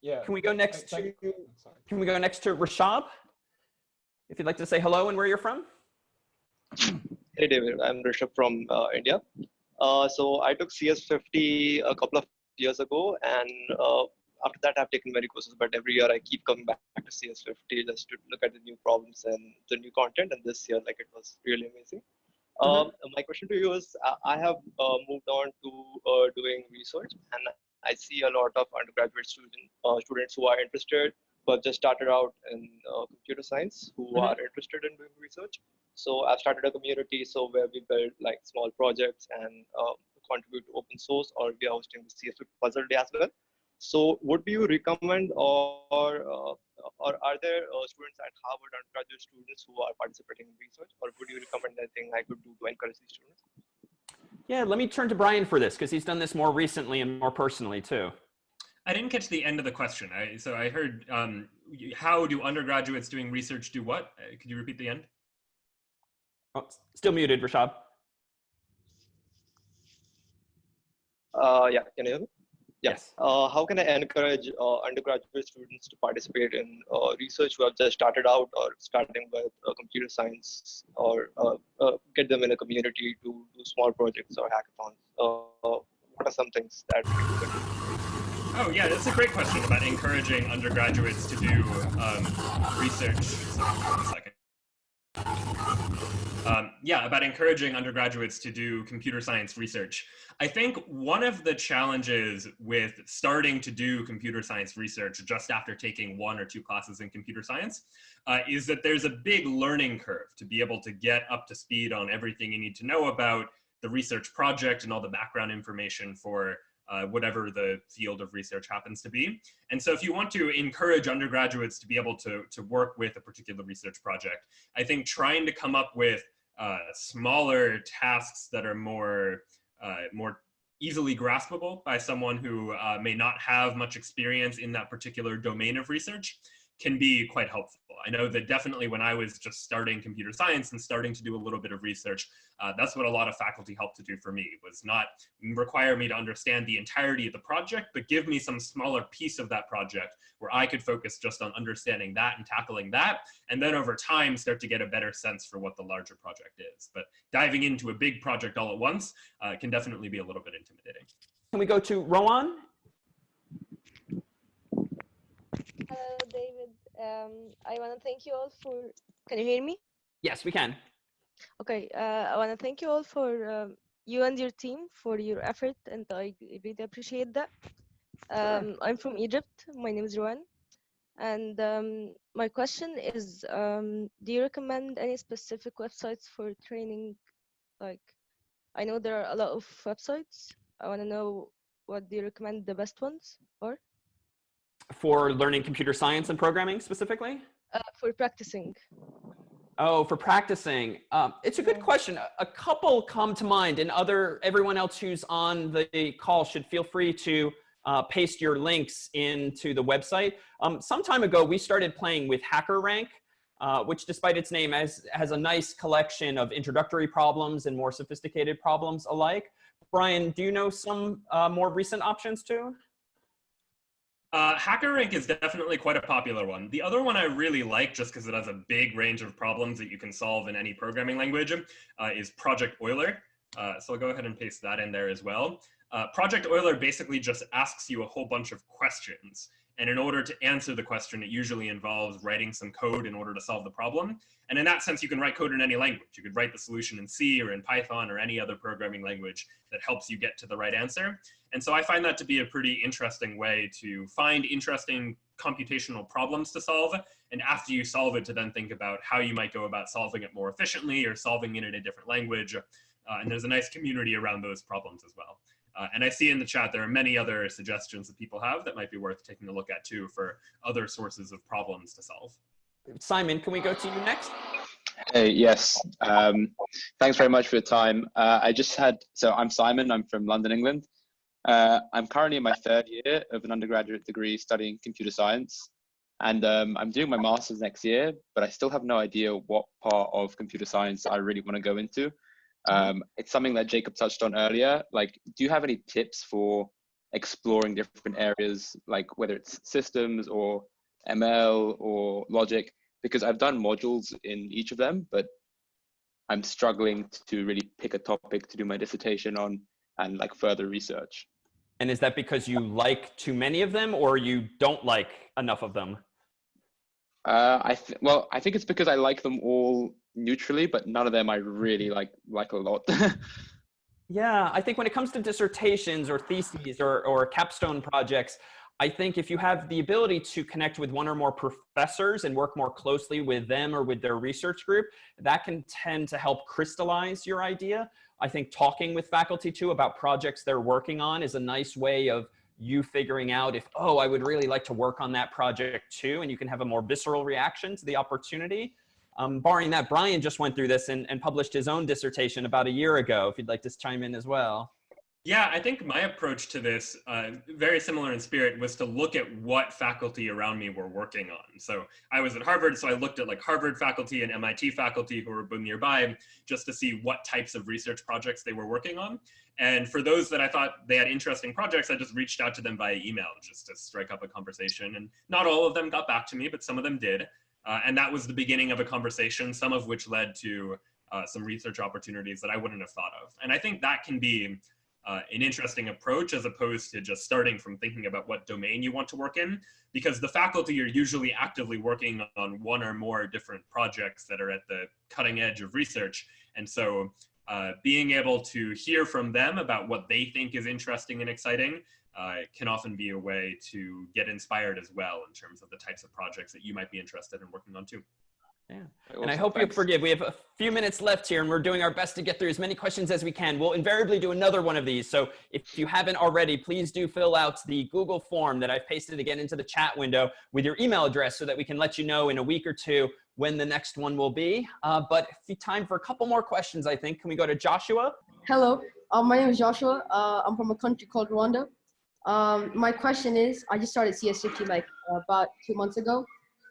Yeah. Can we go next to Rashab? If you'd like to say hello and where you're from. Hey David, I'm Rishabh from India. So I took CS50 a couple of years ago, and after that I've taken many courses, but every year I keep coming back to CS50 just to look at the new problems and the new content, and this year it was really amazing. My question to you is, I have moved on to doing research, and I see a lot of undergraduate students who are interested, but just started out in computer science, who are interested in doing research. So I've started a community where we build like small projects and contribute to open source, or we are hosting the CS50 Puzzle Day as well. So would you recommend, or are there students at Harvard, undergraduate students who are participating in research, or would you recommend anything I could do to encourage these students? Yeah, let me turn to Brian for this, because he's done this more recently and more personally too. I didn't catch the end of the question. So I heard, how do undergraduates doing research do what? Could you repeat the end? Oh, still muted, Rashab. Yeah, can you hear me? Yes. How can I encourage undergraduate students to participate in research who have just started out or starting with computer science, or get them in a community to do small projects or hackathons? What are some things that we can do? Oh yeah, that's a great question about encouraging undergraduates to do research. So, one second. yeah, about encouraging undergraduates to do computer science research. I think one of the challenges with starting to do computer science research just after taking 1 or 2 classes in computer science is that there's a big learning curve to be able to get up to speed on everything you need to know about the research project and all the background information for whatever the field of research happens to be. And so if you want to encourage undergraduates to be able to work with a particular research project, I think trying to come up with smaller tasks that are more easily graspable by someone who may not have much experience in that particular domain of research can be quite helpful. I know that definitely when I was just starting computer science and starting to do a little bit of research, that's what a lot of faculty helped to do for me, was not require me to understand the entirety of the project, but give me some smaller piece of that project where I could focus just on understanding that and tackling that, and then over time start to get a better sense for what the larger project is. But diving into a big project all at once can definitely be a little bit intimidating. Can we go to Rowan? Hello, David. I want to thank you all for. Can you hear me? Yes, we can. Okay. I want to thank you all for you and your team for your effort, and I really appreciate that. I'm from Egypt. My name is Rowan, and my question is: do you recommend any specific websites for training? Like, I know there are a lot of websites. I want to know what do you recommend the best ones are? For learning computer science and programming specifically? For practicing. Oh, for practicing. It's a good question. A couple come to mind, and everyone else who's on the call should feel free to paste your links into the website. Some time ago, we started playing with HackerRank, which despite its name has a nice collection of introductory problems and more sophisticated problems alike. Brian, do you know some more recent options too? HackerRank is definitely quite a popular one. The other one I really like, just because it has a big range of problems that you can solve in any programming language, is Project Euler. So I'll go ahead and paste that in there as well. Project Euler basically just asks you a whole bunch of questions. And in order to answer the question, it usually involves writing some code in order to solve the problem. And in that sense, you can write code in any language. You could write the solution in C or in Python or any other programming language that helps you get to the right answer. And so I find that to be a pretty interesting way to find interesting computational problems to solve. And after you solve it, to then think about how you might go about solving it more efficiently or solving it in a different language. And there's a nice community around those problems as well. And I see in the chat there are many other suggestions that people have that might be worth taking a look at too for other sources of problems to solve. Simon, can we go to you next? Hey, yes. Thanks very much for your time. So I'm Simon, I'm from London, England. I'm currently in my 3rd year of an undergraduate degree studying computer science. And I'm doing my master's next year, but I still have no idea what part of computer science I really want to go into. It's something that Jacob touched on earlier. Like, do you have any tips for exploring different areas, like whether it's systems or ML or logic? Because I've done modules in each of them, but I'm struggling to really pick a topic to do my dissertation on and like further research. And is that because you like too many of them or you don't like enough of them? I think it's because I like them all neutrally, but none of them I really like a lot. Yeah, I think when it comes to dissertations or theses or capstone projects, I think if you have the ability to connect with one or more professors and work more closely with them or with their research group, that can tend to help crystallize your idea. I think talking with faculty too about projects they're working on is a nice way of you figuring out if, oh, I would really like to work on that project too, and you can have a more visceral reaction to the opportunity. Barring that, Brian just went through this and published his own dissertation about a year ago, if you'd like to chime in as well. Yeah, I think my approach to this, very similar in spirit, was to look at what faculty around me were working on. So I was at Harvard, so I looked at like Harvard faculty and MIT faculty who were nearby just to see what types of research projects they were working on. And for those that I thought they had interesting projects, I just reached out to them via email just to strike up a conversation. And not all of them got back to me, but some of them did. And that was the beginning of a conversation, some of which led to some research opportunities that I wouldn't have thought of. And I think that can be an interesting approach as opposed to just starting from thinking about what domain you want to work in, because the faculty are usually actively working on one or more different projects that are at the cutting edge of research. And so being able to hear from them about what they think is interesting and exciting can often be a way to get inspired as well in terms of the types of projects that you might be interested in working on too. Yeah. And I hope you forgive, we have a few minutes left here and we're doing our best to get through as many questions as we can. We'll invariably do another one of these. So if you haven't already, please do fill out the Google form that I've pasted again into the chat window with your email address so that we can let you know in a week or two when the next one will be. But time for a couple more questions, I think. Can we go to Joshua? Hello, my name is Joshua. I'm from a country called Rwanda. My question is, I just started CS50 like about 2 months ago.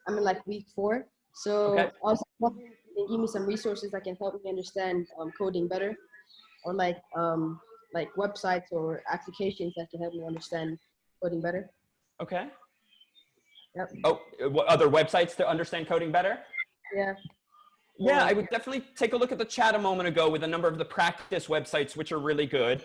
I'm in like week 4. So okay. I was wondering if you can give me some resources that can help me understand coding better, or like websites or applications that can help me understand coding better. Okay. Yep. Oh, what other websites to understand coding better? Yeah. Yeah, I would definitely take a look at the chat a moment ago with a number of the practice websites, which are really good.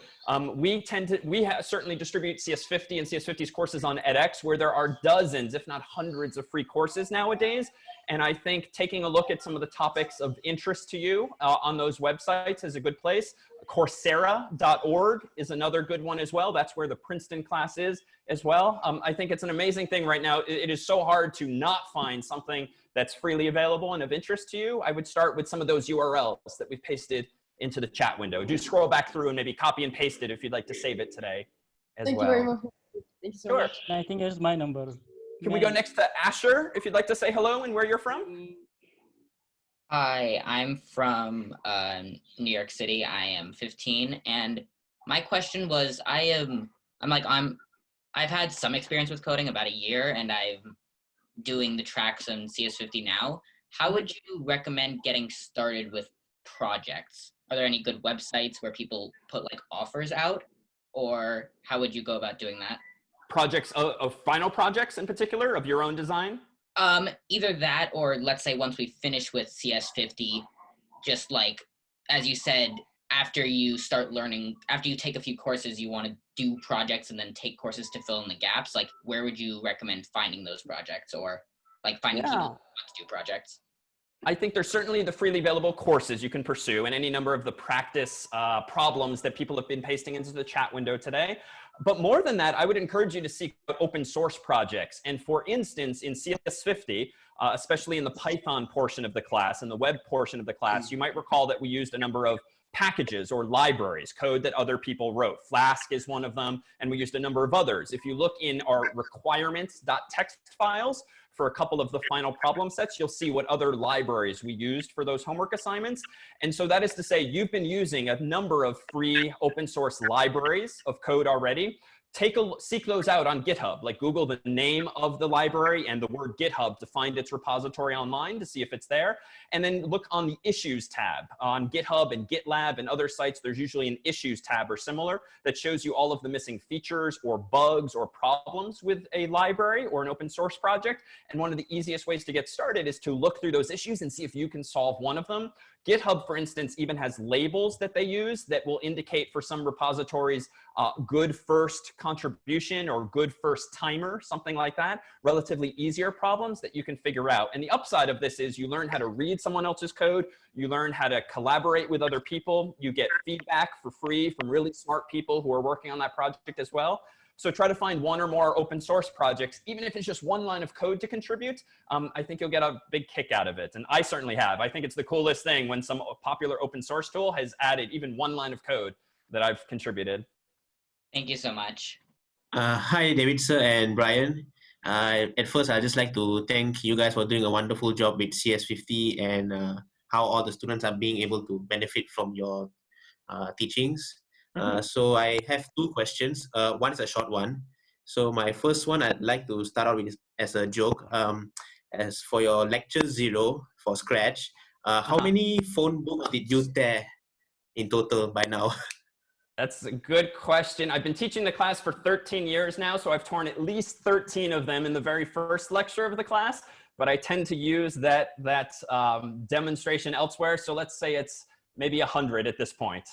We certainly distribute CS50 and CS50's courses on edX, where there are dozens, if not hundreds of free courses nowadays. And I think taking a look at some of the topics of interest to you on those websites is a good place. Coursera.org is another good one as well. That's where the Princeton class is as well. I think it's an amazing thing right now. It is so hard to not find something that's freely available and of interest to you. I would start with some of those URLs that we've pasted into the chat window. Do scroll back through and maybe copy and paste it if you'd like to save it today as well. Thank you very much. Thank you so much. I think here's my number. Can we go next to Asher, if you'd like to say hello and where you're from? Hi, I'm from New York City. I am 15, and my question was, I've had some experience with coding, about a year, and I'm doing the tracks on CS50 now. How would you recommend getting started with projects? Are there any good websites where people put like offers out, or how would you go about doing that? Projects of final projects in particular of your own design? Either that, or let's say once we finish with CS50, just like, as you said, after you start learning, after you take a few courses, you want to do projects and then take courses to fill in the gaps. Like, where would you recommend finding those projects, or like finding people who want to do projects? I think there's certainly the freely available courses you can pursue and any number of the practice problems that people have been pasting into the chat window today. But more than that, I would encourage you to seek open source projects. And for instance, in CS50, especially in the Python portion of the class and the web portion of the class, you might recall that we used a number of packages or libraries, code that other people wrote. Flask is one of them, and we used a number of others. If you look in our requirements.txt files for a couple of the final problem sets, you'll see what other libraries we used for those homework assignments. And so that is to say, you've been using a number of free open source libraries of code already. Seek those out on GitHub, like Google the name of the library and the word GitHub to find its repository online to see if it's there. And then look on the issues tab on GitHub and GitLab and other sites. There's usually an issues tab or similar that shows you all of the missing features or bugs or problems with a library or an open source project. And one of the easiest ways to get started is to look through those issues and see if you can solve one of them. GitHub, for instance, even has labels that they use that will indicate for some repositories good first contribution or good first timer, something like that, relatively easier problems that you can figure out. And the upside of this is you learn how to read someone else's code, you learn how to collaborate with other people, you get feedback for free from really smart people who are working on that project as well. So try to find one or more open source projects, even if it's just one line of code to contribute. I think you'll get a big kick out of it. And I certainly have. I think it's the coolest thing when some popular open source tool has added even one line of code that I've contributed. Thank you so much. Hi, David, sir, and Brian. At first, I'd just like to thank you guys for doing a wonderful job with CS50 and how all the students are being able to benefit from your teachings. So I have two questions. One is a short one. So my first one, I'd like to start out with as a joke. As for your lecture 0 for Scratch, how many phone books did you tear in total by now? That's a good question. I've been teaching the class for 13 years now, so I've torn at least 13 of them in the very first lecture of the class, but I tend to use that demonstration elsewhere. So let's say it's maybe 100 at this point.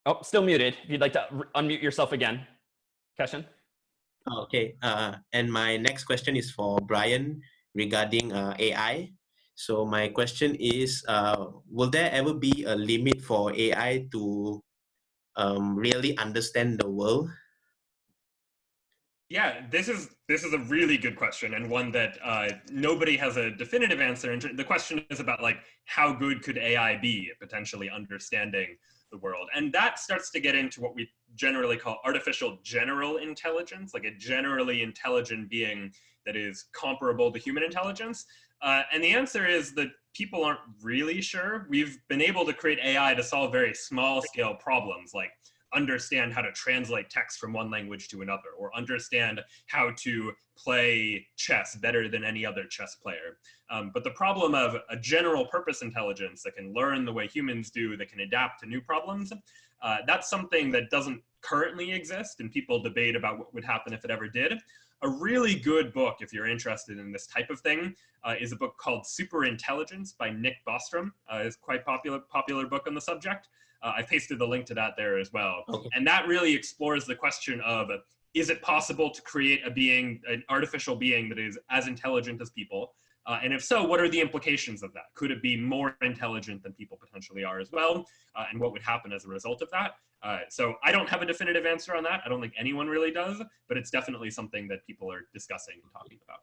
Oh, still muted. If you'd like to unmute yourself again. Keshan? Okay. And my next question is for Brian regarding AI. So my question is, will there ever be a limit for AI to really understand the world? Yeah, this is a really good question, and one that nobody has a definitive answer. And the question is about like, how good could AI be at potentially understanding the world? And that starts to get into what we generally call artificial general intelligence, like a generally intelligent being that is comparable to human intelligence. And the answer is that people aren't really sure. We've been able to create AI to solve very small scale problems, like understand how to translate text from one language to another, or understand how to play chess better than any other chess player. But the problem of a general purpose intelligence that can learn the way humans do, that can adapt to new problems, that's something that doesn't currently exist, and people debate about what would happen if it ever did. A really good book, if you're interested in this type of thing, is a book called Superintelligence by Nick Bostrom. It's quite popular book on the subject. I pasted the link to that there as well. Okay. And that really explores the question of, is it possible to create a being, an artificial being that is as intelligent as people? And if so, what are the implications of that? Could it be more intelligent than people potentially are as well? And what would happen as a result of that? So I don't have a definitive answer on that. I don't think anyone really does, but it's definitely something that people are discussing and talking about.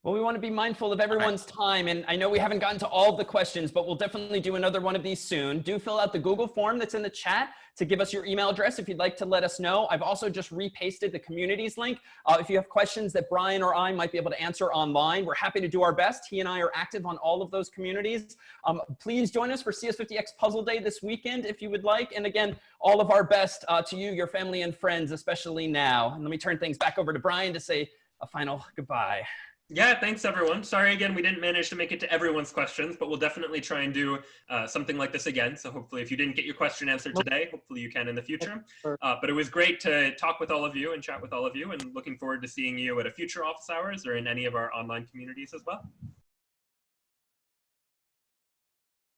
Well, we want to be mindful of everyone's time, and I know we haven't gotten to all of the questions, but we'll definitely do another one of these soon. Do fill out the Google form that's in the chat to give us your email address if you'd like to let us know. I've also just repasted the communities link. If you have questions that Brian or I might be able to answer online, we're happy to do our best. He and I are active on all of those communities. Please join us for CS50X Puzzle Day this weekend if you would like. And again, all of our best to you, your family, and friends, especially now. And let me turn things back over to Brian to say a final goodbye. Yeah, thanks everyone. Sorry again, we didn't manage to make it to everyone's questions, but we'll definitely try and do something like this again. So hopefully if you didn't get your question answered today, hopefully you can in the future. But it was great to talk with all of you and chat with all of you, and looking forward to seeing you at a future office hours or in any of our online communities as well.